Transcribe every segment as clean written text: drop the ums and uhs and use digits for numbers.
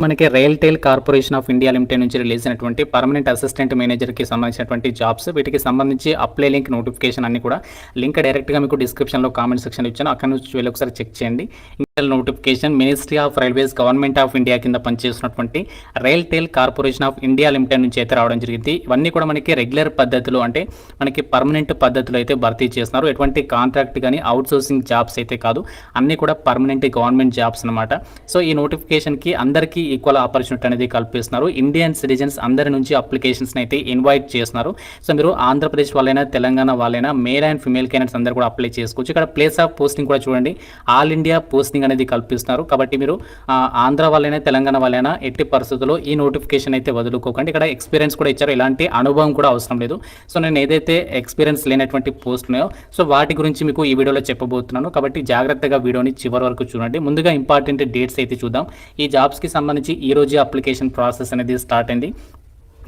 మనకి RailTel corporation of India limited నుంచి release అయినటువంటి పర్మనెంట్ అసిస్టెంట్ మేనేజర్కి సంబంధించినటువంటి జాబ్స్, వీటికి సంబంధించి అప్లై లింక్ నోటిఫికేషన్ అన్ని కూడా లింక్ డైరెక్ట్గా మీకు డిస్క్రిప్షన్లో కామెంట్ సెక్షన్ ఇచ్చాను, అక్కడ నుంచి వెళ్ళి ఒకసారి చెక్ చేయండి. Notification ministry of railways government of India కింద పనిచేస్తున్నటువంటి RailTel corporation of India limited నుంచి అయితే రావడం జరిగింది. ఇవన్నీ కూడా మనకి రెగ్యులర్ పద్ధతిలో అంటే మనకి పర్మనెంట్ పద్ధతిలో అయితే భర్తీ చేస్తున్నారు. ఎటువంటి కాంట్రాక్ట్ కానీ అవుట్ సోర్సింగ్ జాబ్స్ అయితే కాదు, అన్నీ కూడా పర్మనెంట్ గవర్నమెంట్ జాబ్స్ అనమాట. సో ఈ నోటిఫికేషన్కి అందరికీ ఈక్వల్ ఆపర్చునిటీ అనేది కల్పిస్తున్నారు. ఇండియన్ సిటిజన్స్ అందరి నుంచి అప్లికేషన్స్ అయితే ఇన్వైట్ చేస్తున్నారు. సో మీరు ఆంధ్రప్రదేశ్ వాళ్ళైనా తెలంగాణ వాళ్ళైనా మేల్ అండ్ ఫిమేల్ క్యాండిడేట్స్ అందరూ కూడా అప్లై చేసుకోవచ్చు. ఇక్కడ ప్లేస్ ఆఫ్ పోస్టింగ్ కూడా చూడండి, ఆల్ ఇండియా పోస్టింగ్ అనేది కల్పిస్తున్నారు. కాబట్టి మీరు ఆంధ్ర వాళ్ళైనా తెలంగాణ వాళ్ళైనా ఎట్టి పరిస్థితుల్లో ఈ నోటిఫికేషన్ అయితే వదులుకోకండి. ఇక్కడ ఎక్స్పీరియన్స్ కూడా ఇచ్చారు, ఎలాంటి అనుభవం కూడా అవసరం లేదు. సో నేను ఏదైతే ఎక్స్పీరియన్స్ లేనటువంటి పోస్ట్ ఉన్నాయో సో వాటి గురించి మీకు ఈ వీడియోలో చెప్పబోతున్నాను. కాబట్టి జాగ్రత్తగా వీడియోని చివరి వరకు చూడండి. ముందుగా ఇంపార్టెంట్ డేట్స్ అయితే చూద్దాం. ఈ జాబ్స్కి సంబంధించి ఈ రోజు అప్లికేషన్ ప్రాసెస్ అనేది స్టార్ట్ అయింది.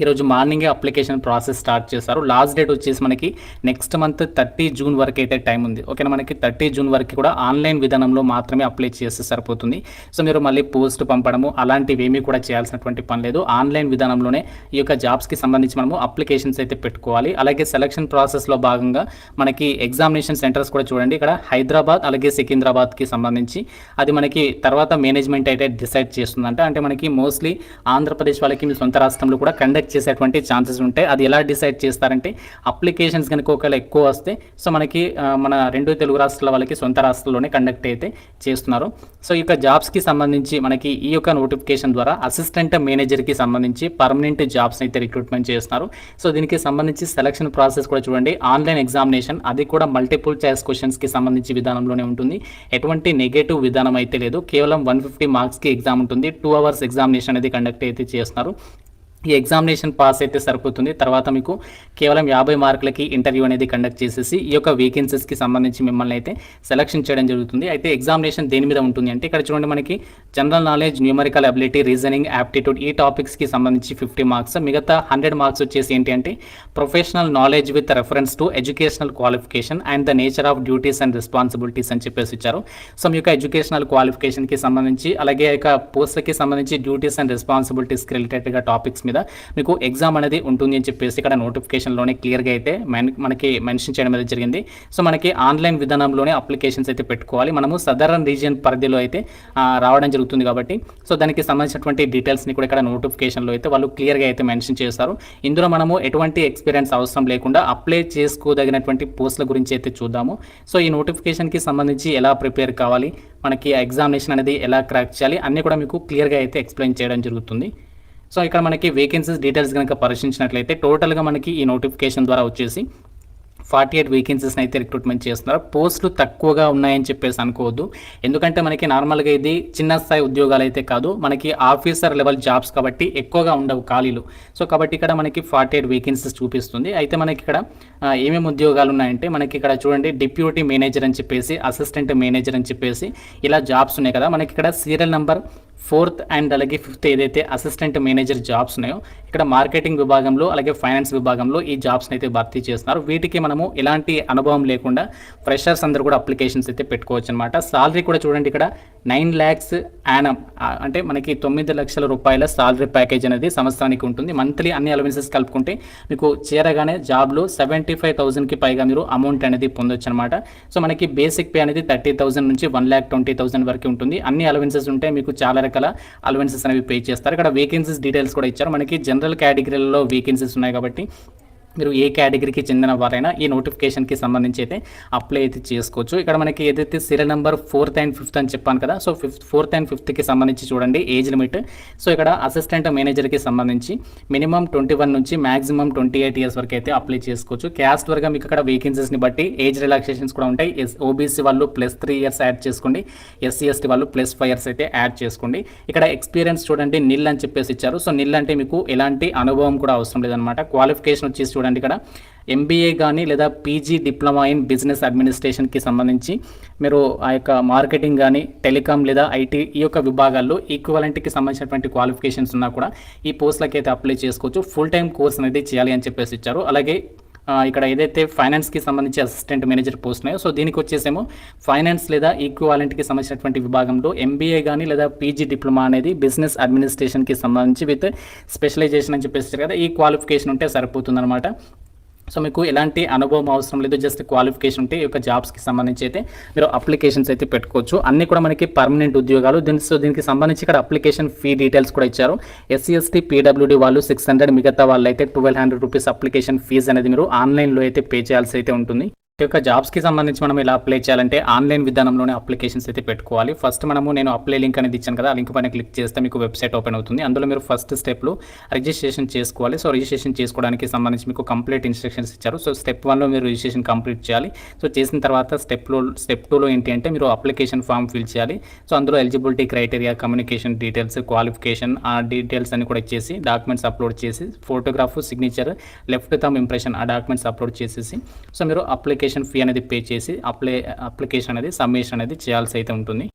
ఈరోజు మార్నింగే అప్లికేషన్ ప్రాసెస్ స్టార్ట్ చేశారు. లాస్ట్ డేట్ వచ్చేసి మనకి నెక్స్ట్ మంత్ 30 జూన్ వరకు అయితే టైం ఉంది. ఓకేనా, మనకి 30 జూన్ వరకు కూడా ఆన్లైన్ విధానంలో మాత్రమే అప్లై చేస్తే సరిపోతుంది. సో మీరు మళ్ళీ పోస్ట్ పంపడము అలాంటివి ఏమీ కూడా చేయాల్సినటువంటి పని లేదు. ఆన్లైన్ విధానంలోనే ఈ యొక్క జాబ్స్కి సంబంధించి మనము అప్లికేషన్స్ అయితే పెట్టుకోవాలి. అలాగే సెలక్షన్ ప్రాసెస్లో భాగంగా మనకి ఎగ్జామినేషన్ సెంటర్స్ కూడా చూడండి, ఇక్కడ హైదరాబాద్ అలాగే సికింద్రాబాద్కి సంబంధించి అది మనకి తర్వాత మేనేజ్మెంట్ అయితే డిసైడ్ చేస్తుందంట. అంటే మనకి మోస్ట్లీ ఆంధ్రప్రదేశ్ వాళ్ళకి మీ సొంత రాష్ట్రంలో కూడా కండక్ట్ చేసేటువంటి ఛాన్సెస్ ఉంటాయి. అది ఎలా డిసైడ్ చేస్తారంటే అప్లికేషన్స్ కనుక ఒకవేళ ఎక్కువ వస్తే సో మనకి మన రెండు తెలుగు రాష్ట్రాల వాళ్ళకి సొంత రాష్ట్రాల్లోనే కండక్ట్ అయితే చేస్తున్నారు. సో ఈ యొక్క జాబ్స్కి సంబంధించి మనకి ఈ యొక్క నోటిఫికేషన్ ద్వారా అసిస్టెంట్ మేనేజర్కి సంబంధించి పర్మనెంట్ జాబ్స్ అయితే రిక్రూట్మెంట్ చేస్తున్నారు. సో దీనికి సంబంధించి సెలక్షన్ ప్రాసెస్ కూడా చూడండి, ఆన్లైన్ ఎగ్జామినేషన్, అది కూడా మల్టిపుల్ చాయిస్ క్వశ్చన్స్కి సంబంధించి విధానంలోనే ఉంటుంది. ఎటువంటి నెగటివ్ విధానం అయితే లేదు. కేవలం 150 మార్క్స్కి ఎగ్జామ్ ఉంటుంది. 2 అవర్స్ ఎగ్జామినేషన్ అనేది కండక్ట్ అయితే చేస్తున్నారు. ఈ ఎగ్జామినేషన్ పాస్ అయితే సరిపోతుంది. తర్వాత మీకు కేవలం 50 మార్కులకి ఇంటర్వ్యూ అనేది కండక్ట్ చేసేసి ఈ యొక్క వేకెన్సీస్కి సంబంధించి మిమ్మల్ని అయితే సెలక్షన్ చేయడం జరుగుతుంది. అయితే ఎగ్జామినేషన్ దేని మీద ఉంటుంది అంటే ఇక్కడ చూడండి, మనకి general knowledge, numerical ability, reasoning, aptitude ఈ టాపిక్స్కి సంబంధించి 50 మార్క్స్, మిగతా 100 మార్క్స్ వచ్చేసి ఏంటి అంటే professional knowledge with reference to educational qualification and the nature of duties and responsibilities అని చెప్పేసి ఇచ్చారు. సో మీ యొక్క ఎడ్యుకేషనల్ క్వాలిఫికేషన్కి సంబంధించి అలాగే యొక్క పోస్ట్కి సంబంధించి డ్యూటీస్ అండ్ రెస్పాన్సిబిలిటీస్కి రిలేటెడ్గా టాపిక్స్ మీద మీకు ఎగ్జామ్ అనేది ఉంటుంది అని చెప్పేసి ఇక్కడ నోటిఫికేషన్లోనే క్లియర్గా అయితే మనకి మెన్షన్ చేయడం అనేది జరిగింది. సో మనకి ఆన్లైన్ విధానంలోనే అప్లికేషన్స్ అయితే పెట్టుకోవాలి. మనము సదరన్ రీజియన్ పరిధిలో అయితే రావడం జరుగుతుంది కాబట్టి సో దానికి సంబంధించినటువంటి డీటెయిల్స్ని కూడా ఇక్కడ నోటిఫికేషన్లో అయితే వాళ్ళు క్లియర్గా అయితే మెన్షన్ చేస్తారు. ఇందులో మనము ఎటువంటి ఎక్స్పీరియన్స్ అవసరం లేకుండా అప్లై చేసుకోదగినటువంటి పోస్టుల గురించి అయితే చూద్దాము. సో ఈ నోటిఫికేషన్కి సంబంధించి ఎలా ప్రిపేర్ కావాలి, మనకి ఎగ్జామినేషన్ అనేది ఎలా క్రాక్ చేయాలి అన్నీ కూడా మీకు క్లియర్గా అయితే ఎక్స్ప్లెయిన్ చేయడం జరుగుతుంది. సో ఇక్కడ మనకి వేకెన్సీస్ డీటెయిల్స్ కనుక పరిశీలించినట్లయితే టోటల్గా మనకి ఈ నోటిఫికేషన్ ద్వారా వచ్చేసి 48 వేకెన్సీస్ని అయితే రిక్రూట్మెంట్ చేస్తున్నారు. పోస్టులు తక్కువగా ఉన్నాయని చెప్పేసి అనుకోవద్దు, ఎందుకంటే మనకి నార్మల్గా ఇది చిన్న స్థాయి ఉద్యోగాలు అయితే కాదు, మనకి ఆఫీసర్ లెవెల్ జాబ్స్ కాబట్టి ఎక్కువగా ఉండవు ఖాళీలు. సో కాబట్టి ఇక్కడ మనకి 48 వేకెన్సీస్ చూపిస్తుంది. అయితే మనకి ఇక్కడ ఏమేమి ఉద్యోగాలు ఉన్నాయంటే మనకి ఇక్కడ చూడండి, డిప్యూటీ మేనేజర్ అని చెప్పేసి, అసిస్టెంట్ మేనేజర్ అని చెప్పేసి ఇలా జాబ్స్ ఉన్నాయి కదా. మనకి ఇక్కడ సీరియల్ నెంబర్ 4th అండ్ అలాగే 5th ఏదైతే అసిస్టెంట్ మేనేజర్ జాబ్స్ ఉన్నాయో ఇక్కడ మార్కెటింగ్ విభాగంలో అలాగే ఫైనాన్స్ విభాగంలో ఈ జాబ్స్ని అయితే భర్తీ చేస్తున్నారు. వీటికి మనము ఎలాంటి అనుభవం లేకుండా ఫ్రెషర్స్ అందరూ కూడా అప్లికేషన్స్ అయితే పెట్టుకోవచ్చు అనమాట. సాలరీ కూడా చూడండి, ఇక్కడ 9 lakhs యానం అంటే మనకి 9 లక్షల రూపాయల సాలరీ ప్యాకేజ్ అనేది సంవత్సరానికి ఉంటుంది. మంత్లీ అన్ని అలవెన్సెస్ కలుపుకుంటే మీకు చేరగానే జాబ్లో 75,000కి పైగా మీరు అమౌంట్ అనేది పొందొచ్చు అనమాట. సో మనకి బేసిక్ పే అనేది 30,000 నుంచి 1,20,000 వరకు ఉంటుంది. అన్ని అలవెన్సెస్ ఉంటే మీకు చాలా రకాల అలవెన్సెస్ అనేవి పే చేస్తారు. ఇక్కడ వేకెన్సీస్ డీటెయిల్స్ కూడా ఇచ్చారు. మనకి జనరల్ కేటగిరీలలో వేకెన్సీస్ ఉన్నాయి కాబట్టి మీరు ఏ కేటగిరీకి చెందిన వారైనా ఈ నోటిఫికేషన్కి సంబంధించి అయితే అప్లై అయితే చేసుకోవచ్చు. ఇక్కడ మనకి ఏదైతే serial number 4th and 5th అని చెప్పాను కదా, సో 4th and 5thకి సంబంధించి చూడండి ఏజ్ లిమిట్. సో ఇక్కడ అసిస్టెంట్ మేనేజర్కి సంబంధించి మినిమం 21 నుంచి మ్యాక్సిమం 28 ఇయర్స్ వరకు అయితే అప్లై చేసుకోవచ్చు. క్యాస్ట్ వరకు మీకు ఇక్కడ వేకెన్సీస్ని బట్టి ఏజ్ రిలాక్సేషన్స్ కూడా ఉంటాయి. ఓబీసీ వాళ్ళు +3 years యాడ్ చేసుకోండి, SC ST వాళ్ళు +5 years అయితే యాడ్ చేసుకోండి. ఇక్కడ ఎక్స్పీరియన్స్ చూడండి నిల్ అని చెప్పేసి ఇచ్చారు. సో నిల్ అంటే మీకు ఎలాంటి అనుభవం కూడా అవసరం లేదనమాట. క్వాలిఫికేషన్ వచ్చేసి చూడండి, ఇక్కడ MBA కానీ లేదా PG డిప్లొమా ఇన్ బిజినెస్ అడ్మినిస్ట్రేషన్కి సంబంధించి మీరు ఆ యొక్క మార్కెటింగ్ కానీ టెలికాం లేదా IT ఈ యొక్క విభాగాల్లో ఈక్వలెంట్కి సంబంధించినటువంటి క్వాలిఫికేషన్స్ ఉన్నా కూడా ఈ పోస్టులకి అయితే అప్లై చేసుకోవచ్చు. ఫుల్ టైం కోర్స్ అనేది చేయాలి అని చెప్పేసి ఇచ్చారు. అలాగే ఇక్కడ ఏదైతే ఫైనాన్స్కి సంబంధించి అసిస్టెంట్ మేనేజర్ పోస్ట్ ఉన్నాయో, సో దీనికి వచ్చేసేమో ఫైనాన్స్ లేదా ఈక్వాలెంట్కి సంబంధించినటువంటి విభాగంలో ఎంబీఏ కానీ లేదా పీజీ డిప్లొమా అనేది బిజినెస్ అడ్మినిస్ట్రేషన్కి సంబంధించి విత్ స్పెషలైజేషన్ అని చెప్పేసి కదా, ఈ క్వాలిఫికేషన్ ఉంటే సరిపోతుందన్నమాట. సో మీకు ఎలాంటి అనుభవం అవసరం లేదు, జస్ట్ క్వాలిఫికేషన్ ఉంటే ఈ యొక్క జాబ్స్కి సంబంధించి అయితే మీరు అప్లికేషన్స్ అయితే పెట్టుకోవచ్చు. అన్నీ కూడా మనకి పర్మనెంట్ ఉద్యోగాలు. దీనికి సంబంధించి ఇక్కడ అప్లికేషన్ ఫీ డీటెయిల్స్ కూడా ఇచ్చారు. ఎస్సీ ఎస్టీ పీడబ్ల్యూడీ వాళ్ళు 600, మిగతా వాళ్ళు అయితే 1200 రూపీస్ అప్లికేషన్ ఫీజు అనేది మీరు ఆన్లైన్లో అయితే పే చేయాల్సి అయితే ఉంటుంది. ఈ యొక్క జాబ్స్కి సంబంధించి మనం ఎలా అప్లై చేయాలంటే ఆన్లైన్ విధానంలోనే అప్లికేషన్స్ అయితే పెట్టుకోవాలి. ఫస్ట్ నేను అప్లై లింక్ అనేది ఇచ్చాను కదా, ఆ లింక్ పైన క్లిక్ చేస్తే మీకు వెబ్సైట్ ఓపెన్ అవుతుంది. అందులో మీరు ఫస్ట్ స్టెప్లో రిజిస్ట్రేషన్ చేసుకోవాలి. సో రిజిస్ట్రేషన్ చేసుకోవడానికి సంబంధించి మీకు కంప్లీట్ ఇన్స్ట్రక్షన్స్ ఇచ్చారు. సో స్టెప్ 1లో మీరు రిజిస్ట్రేషన్ కంప్లీట్ చేయాలి. సో చేసిన తర్వాత స్టెప్ 2లో ఏంటి అంటే మీరు అప్లికేషన్ ఫామ్ ఫిల్ చేయాలి. సో అందులో eligibility criteria, communication details, qualification ఆ డీటెయిల్స్ అన్ని కూడా ఇచ్చేసి డాక్యుమెంట్స్ అప్లోడ్ చేసి photograph, signature, left thumb impression ఆ డాక్యుమెంట్స్ అప్లోడ్ చేసేసి సో మీరు అప్లికేషన్ ఫీ అనేది పే చేసి అప్లికేషన్ అనేది సబ్మిషన్ అనేది చేయాల్సి అయితే ఉంటుంది.